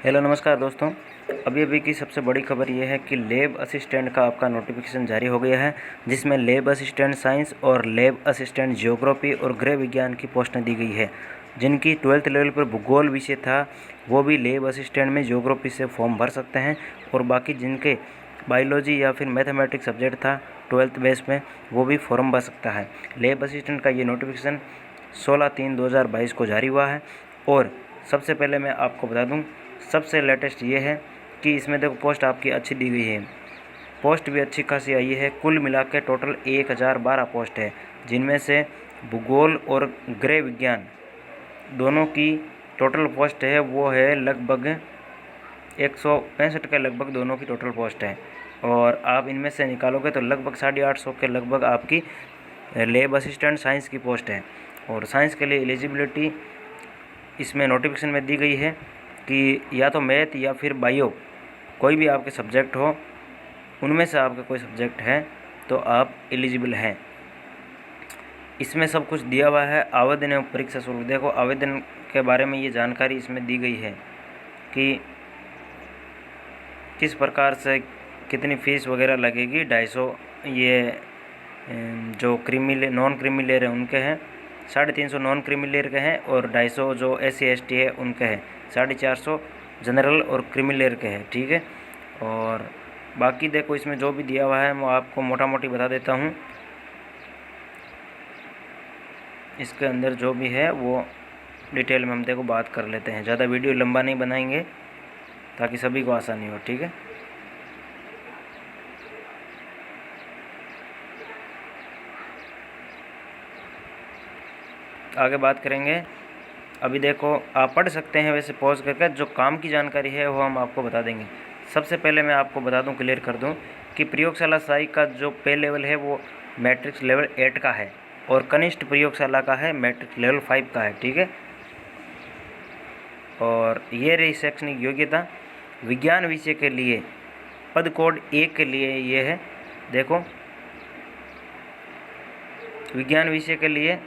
Hello नमस्कार दोस्तों। अभी अभी की सबसे बड़ी खबर ये है कि लैब असिस्टेंट का आपका नोटिफिकेशन जारी हो गया है, जिसमें लैब असिस्टेंट साइंस और लैब असिस्टेंट ज्योग्राफी और गृह विज्ञान की पोस्टें दी गई है। जिनकी 12th लेवल पर भूगोल विषय था वो भी लैब असिस्टेंट में ज्योग्राफी से फॉर्म भर सकते हैं, और बाकी जिनके बायोलॉजी या फिर मैथमेटिक्स सब्जेक्ट था 12th बेस में वो भी फॉर्म भर सकता है। लैब असिस्टेंट का ये नोटिफिकेशन 16/3/2022 को जारी हुआ है। और सबसे पहले मैं आपको बता दूं, सबसे लेटेस्ट ये है कि इसमें देखो पोस्ट आपकी अच्छी दी गई है, पोस्ट भी अच्छी खासी आई है। कुल मिला के टोटल 1012 पोस्ट है, जिनमें से भूगोल और गृह विज्ञान दोनों की टोटल पोस्ट है वो है लगभग 165 के लगभग दोनों की टोटल पोस्ट है। और आप इनमें से निकालोगे तो लगभग 850 के लगभग आपकी लैब असिस्टेंट साइंस की पोस्ट है। और साइंस के लिए एलिजिबिलिटी इसमें नोटिफिकेशन में दी गई है कि या तो मैथ या फिर बायो कोई भी आपके सब्जेक्ट हो, उनमें से आपका कोई सब्जेक्ट है तो आप एलिजिबल हैं। इसमें सब कुछ दिया हुआ है। आवेदन एवं परीक्षा शुल्क, देखो आवेदन के बारे में ये जानकारी इसमें दी गई है कि किस प्रकार से कितनी फ़ीस वगैरह लगेगी। 250 ये जो नॉन क्रीमी लेयर है उनके हैं, 350 नॉन क्रीमी लेयर के हैं, और 250 जो SC ST है उनके हैं, 450 जनरल और क्रीमी लेयर के हैं। ठीक है। और बाकी देखो इसमें जो भी दिया हुआ है मैं आपको मोटा मोटी बता देता हूँ। इसके अंदर जो भी है वो डिटेल में हम देखो बात कर लेते हैं, ज़्यादा वीडियो लंबा नहीं बनाएंगे ताकि सभी को आसानी हो। ठीक है। आगे बात करेंगे। अभी देखो आप पढ़ सकते हैं वैसे पॉज करके, जो काम की जानकारी है वो हम आपको बता देंगे। सबसे पहले मैं आपको बता दूं, क्लियर कर दूं कि प्रयोगशाला सहायक का जो पे लेवल है वो मैट्रिक्स लेवल 8 का है, और कनिष्ठ प्रयोगशाला का है मैट्रिक्स लेवल 5 का है। ठीक है। और ये रही शैक्षणिक योग्यता। विज्ञान विषय के लिए पद कोड 1 के लिए ये है, देखो विज्ञान विषय के लिए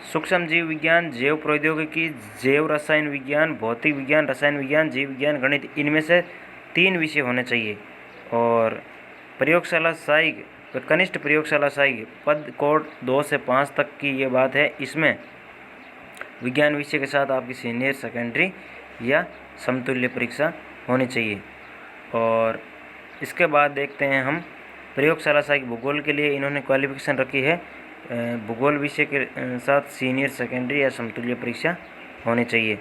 सूक्ष्म जीव विज्ञान, जैव प्रौद्योगिकी, जैव रसायन विज्ञान, भौतिक विज्ञान, रसायन विज्ञान, जीव विज्ञान, गणित, इनमें से 3 विषय होने चाहिए। और प्रयोगशाला सहायक, कनिष्ठ प्रयोगशाला सहायक पद कोड 2 से 5 तक की ये बात है। इसमें विज्ञान विषय के साथ आपकी सीनियर सेकेंडरी या समतुल्य परीक्षा होनी चाहिए। और इसके बाद देखते हैं हम प्रयोगशाला सहायक भूगोल के लिए इन्होंने क्वालिफिकेशन रखी है, भूगोल विषय के साथ सीनियर सेकेंडरी या समतुल्य परीक्षा होनी चाहिए।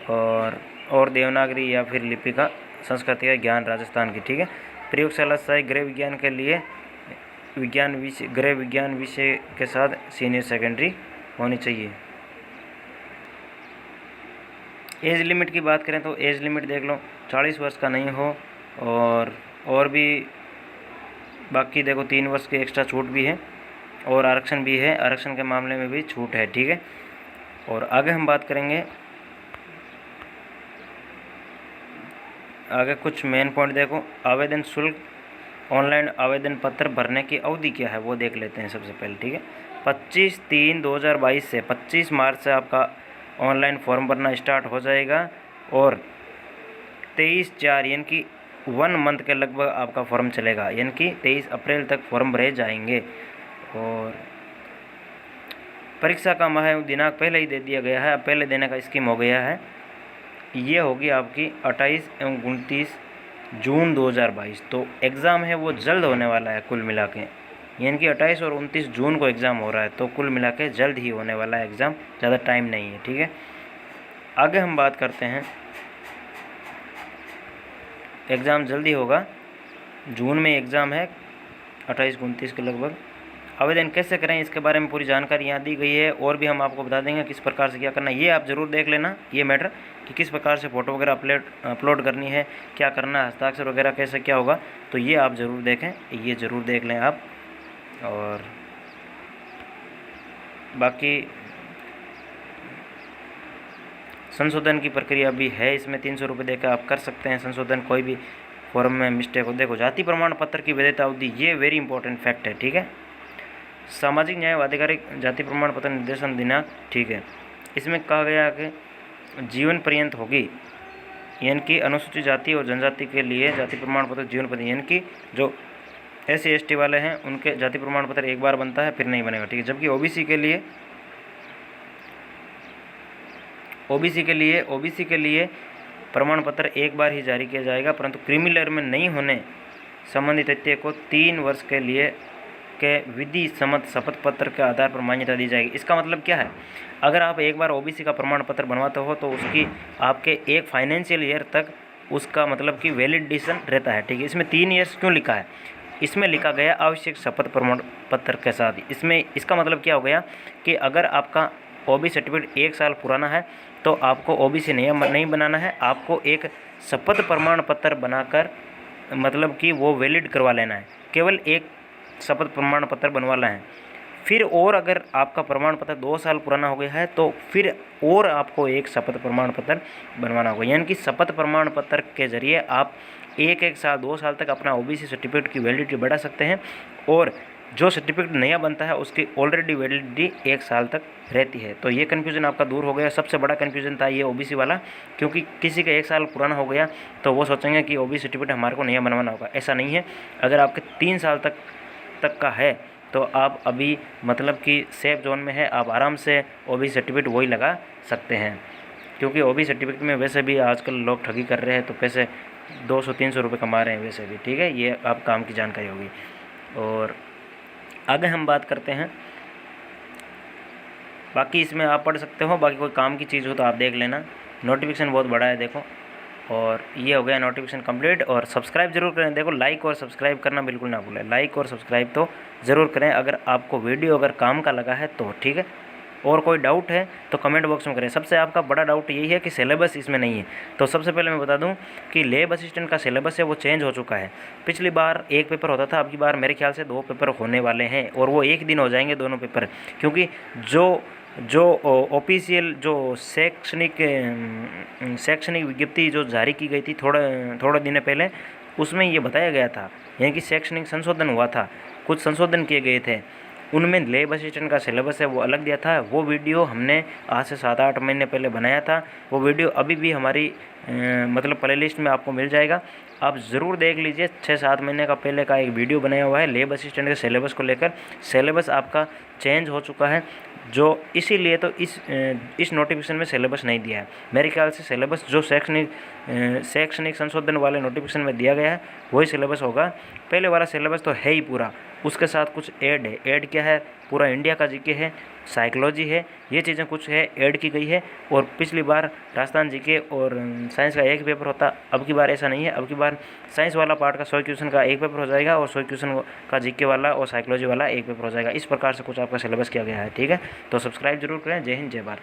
और देवनागरी या फिर लिपिका संस्कृति का ज्ञान राजस्थान की। ठीक है। प्रयोगशाला सहायक गृह विज्ञान के लिए गृह विज्ञान विषय के साथ सीनियर सेकेंडरी होनी चाहिए। एज लिमिट की बात करें तो एज लिमिट देख लो 40 वर्ष का नहीं हो, और भी बाकी देखो 3 वर्ष की एक्स्ट्रा छूट भी है, और आरक्षण भी है, आरक्षण के मामले में भी छूट है। ठीक है। और आगे हम बात करेंगे, आगे कुछ मेन पॉइंट देखो। आवेदन शुल्क, ऑनलाइन आवेदन पत्र भरने की अवधि क्या है वो देख लेते हैं सबसे पहले। ठीक है। 25/3/2022 से 25 मार्च से आपका ऑनलाइन फॉर्म भरना स्टार्ट हो जाएगा, और 23/4 यानी कि 1 मंथ के लगभग आपका फॉर्म चलेगा, यानी कि 23 अप्रैल तक फॉर्म भरे जाएंगे। और परीक्षा का माह दिनांक पहले ही दे दिया गया है, अब पहले देने का स्कीम हो गया है। ये होगी आपकी 28 एवं 29 जून 2022। तो एग्ज़ाम है वो जल्द होने वाला है कुल मिला के, यानी कि 28 और 29 जून को एग्ज़ाम हो रहा है, तो कुल मिला के जल्द ही होने वाला है एग्ज़ाम, ज़्यादा टाइम नहीं है। ठीक है। आगे हम बात करते हैं, एग्ज़ाम जल्दी होगा, जून में एग्ज़ाम है 28-29 के लगभग। आवेदन कैसे करें इसके बारे में पूरी जानकारी यहाँ दी गई है, और भी हम आपको बता देंगे किस प्रकार से क्या करना है। ये आप ज़रूर देख लेना ये मैटर कि किस प्रकार से फ़ोटो वगैरह अपलोड करनी है, क्या करना है, हस्ताक्षर वगैरह कैसे क्या होगा, तो ये आप ज़रूर देखें, ये ज़रूर देख लें आप। और बाकी संशोधन की प्रक्रिया भी है इसमें, 300 रुपये देकर आप कर सकते हैं संशोधन, कोई भी फॉर्म में मिस्टेक हो। देखो जाति प्रमाण पत्र की वैधता अवधि, ये वेरी इंपॉर्टेंट फैक्ट है। ठीक है। सामाजिक न्याय व आधिकारिक जाति प्रमाण पत्र निर्देशन दिनांक, ठीक है, इसमें कहा गया कि जीवन पर्यंत होगी, यानी कि अनुसूचित जाति और जनजाति के लिए जाति प्रमाण पत्र जीवन प्रति, यानी कि जो SC ST वाले हैं उनके जाति प्रमाण पत्र एक बार बनता है फिर नहीं बनेगा, ठीक है। जबकि ओबीसी के लिए प्रमाण पत्र एक बार ही जारी किया जाएगा, परंतु क्रीमी लेयर में नहीं होने संबंधी तथ्य को 3 वर्ष के लिए के विधि सम्मत शपथ पत्र के आधार पर मान्यता दी जाएगी। इसका मतलब क्या है, अगर आप एक बार ओबीसी का प्रमाण पत्र बनवाते हो तो उसकी आपके एक फाइनेंशियल ईयर तक उसका मतलब कि वैलिडेशन रहता है, ठीक है। इसमें 3 ईयर्स क्यों लिखा है, इसमें लिखा गया आवश्यक शपथ प्रमाण पत्र के साथ ही। इसमें इसका मतलब क्या हो गया कि अगर आपका OBC सर्टिफिकेट 1 साल पुराना है तो आपको OBC नहीं बनाना है, आपको एक शपथ प्रमाण पत्र बनाकर मतलब कि वो वैलिड करवा लेना है, केवल एक शपथ प्रमाण पत्र बनवाना है। फिर और अगर आपका प्रमाण पत्र 2 साल पुराना हो गया है तो फिर और आपको एक शपथ प्रमाण पत्र बनवाना होगा, यानी कि शपथ प्रमाण पत्र के जरिए आप एक साल 2 साल तक अपना OBC सर्टिफिकेट की वैलिडिटी बढ़ा सकते हैं, और जो सर्टिफिकेट नया बनता है उसकी ऑलरेडी वैलिडिटी 1 साल तक रहती है। तो ये कन्फ्यूज़न आपका दूर हो गया। सबसे बड़ा कन्फ्यूज़न था ये OBC वाला, क्योंकि किसी का 1 साल पुराना हो गया तो वो सोचेंगे कि OBC सर्टिफिकेट हमारे को नया बनवाना होगा। ऐसा नहीं है, अगर आपके 3 साल तक का है तो आप अभी मतलब कि सेफ जोन में है, आप आराम से OBC सर्टिफिकेट वही लगा सकते हैं, क्योंकि OBC सर्टिफिकेट में वैसे भी आजकल लोग ठगी कर रहे हैं, तो पैसे 200-300 रुपये कमा रहे हैं वैसे भी, ठीक है। ये आप काम की जानकारी होगी। और आगे हम बात करते हैं, बाकी इसमें आप पढ़ सकते हो, बाकी कोई काम की चीज़ हो तो आप देख लेना। नोटिफिकेशन बहुत बड़ा है देखो, और ये हो गया नोटिफिकेशन कंप्लीट। और सब्सक्राइब जरूर करें, देखो लाइक और सब्सक्राइब करना बिल्कुल ना भूलें, लाइक और सब्सक्राइब तो ज़रूर करें अगर आपको वीडियो अगर काम का लगा है तो, ठीक है। और कोई डाउट है तो कमेंट बॉक्स में करें। सबसे आपका बड़ा डाउट यही है कि सिलेबस इसमें नहीं है, तो सबसे पहले मैं बता दूं कि लैब असिस्टेंट का सिलेबस है वो चेंज हो चुका है। पिछली बार 1 पेपर होता था, अब की बार मेरे ख्याल से 2 पेपर होने वाले हैं, और वो एक दिन हो जाएंगे दोनों पेपर, क्योंकि जो ऑफिशियल जो शैक्षणिक विज्ञप्ति जो जारी की गई थी थोड़े दिन पहले, उसमें ये बताया गया था, यानी कि शैक्षणिक संशोधन हुआ था, कुछ संशोधन किए गए थे, उनमें लैब असिस्टेंट का सिलेबस है वो अलग दिया था। वो वीडियो हमने आज से 7-8 महीने पहले बनाया था, वो वीडियो अभी भी हमारी मतलब प्लेलिस्ट में आपको मिल जाएगा, आप ज़रूर देख लीजिए। 6-7 महीने का पहले का एक वीडियो बनाया हुआ है लैब असिस्टेंट के सिलेबस को लेकर। सिलेबस आपका चेंज हो चुका है, जो इसीलिए तो इस नोटिफिकेशन में सिलेबस नहीं दिया है। मेरे ख्याल से सिलेबस जो शैक्षणिक संशोधन वाले नोटिफिकेशन में दिया गया है वही सिलेबस होगा। पहले वाला सिलेबस तो है ही पूरा, उसके साथ कुछ ऐड है। ऐड क्या है, पूरा इंडिया का जीके है, साइकोलॉजी है, ये चीज़ें कुछ है ऐड की गई है। और पिछली बार राजस्थान जीके और साइंस का एक पेपर होता, अब की बार ऐसा नहीं है। अब की बार साइंस वाला पार्ट का 100 क्वेश्चन का एक पेपर हो जाएगा, और 100 क्वेश्चन का जीके वाला और साइकोलॉजी वाला एक पेपर हो जाएगा। इस प्रकार से कुछ आपका सिलेबस किया गया है, ठीक है। तो सब्सक्राइब जरूर करें। जय हिंद, जय भारत।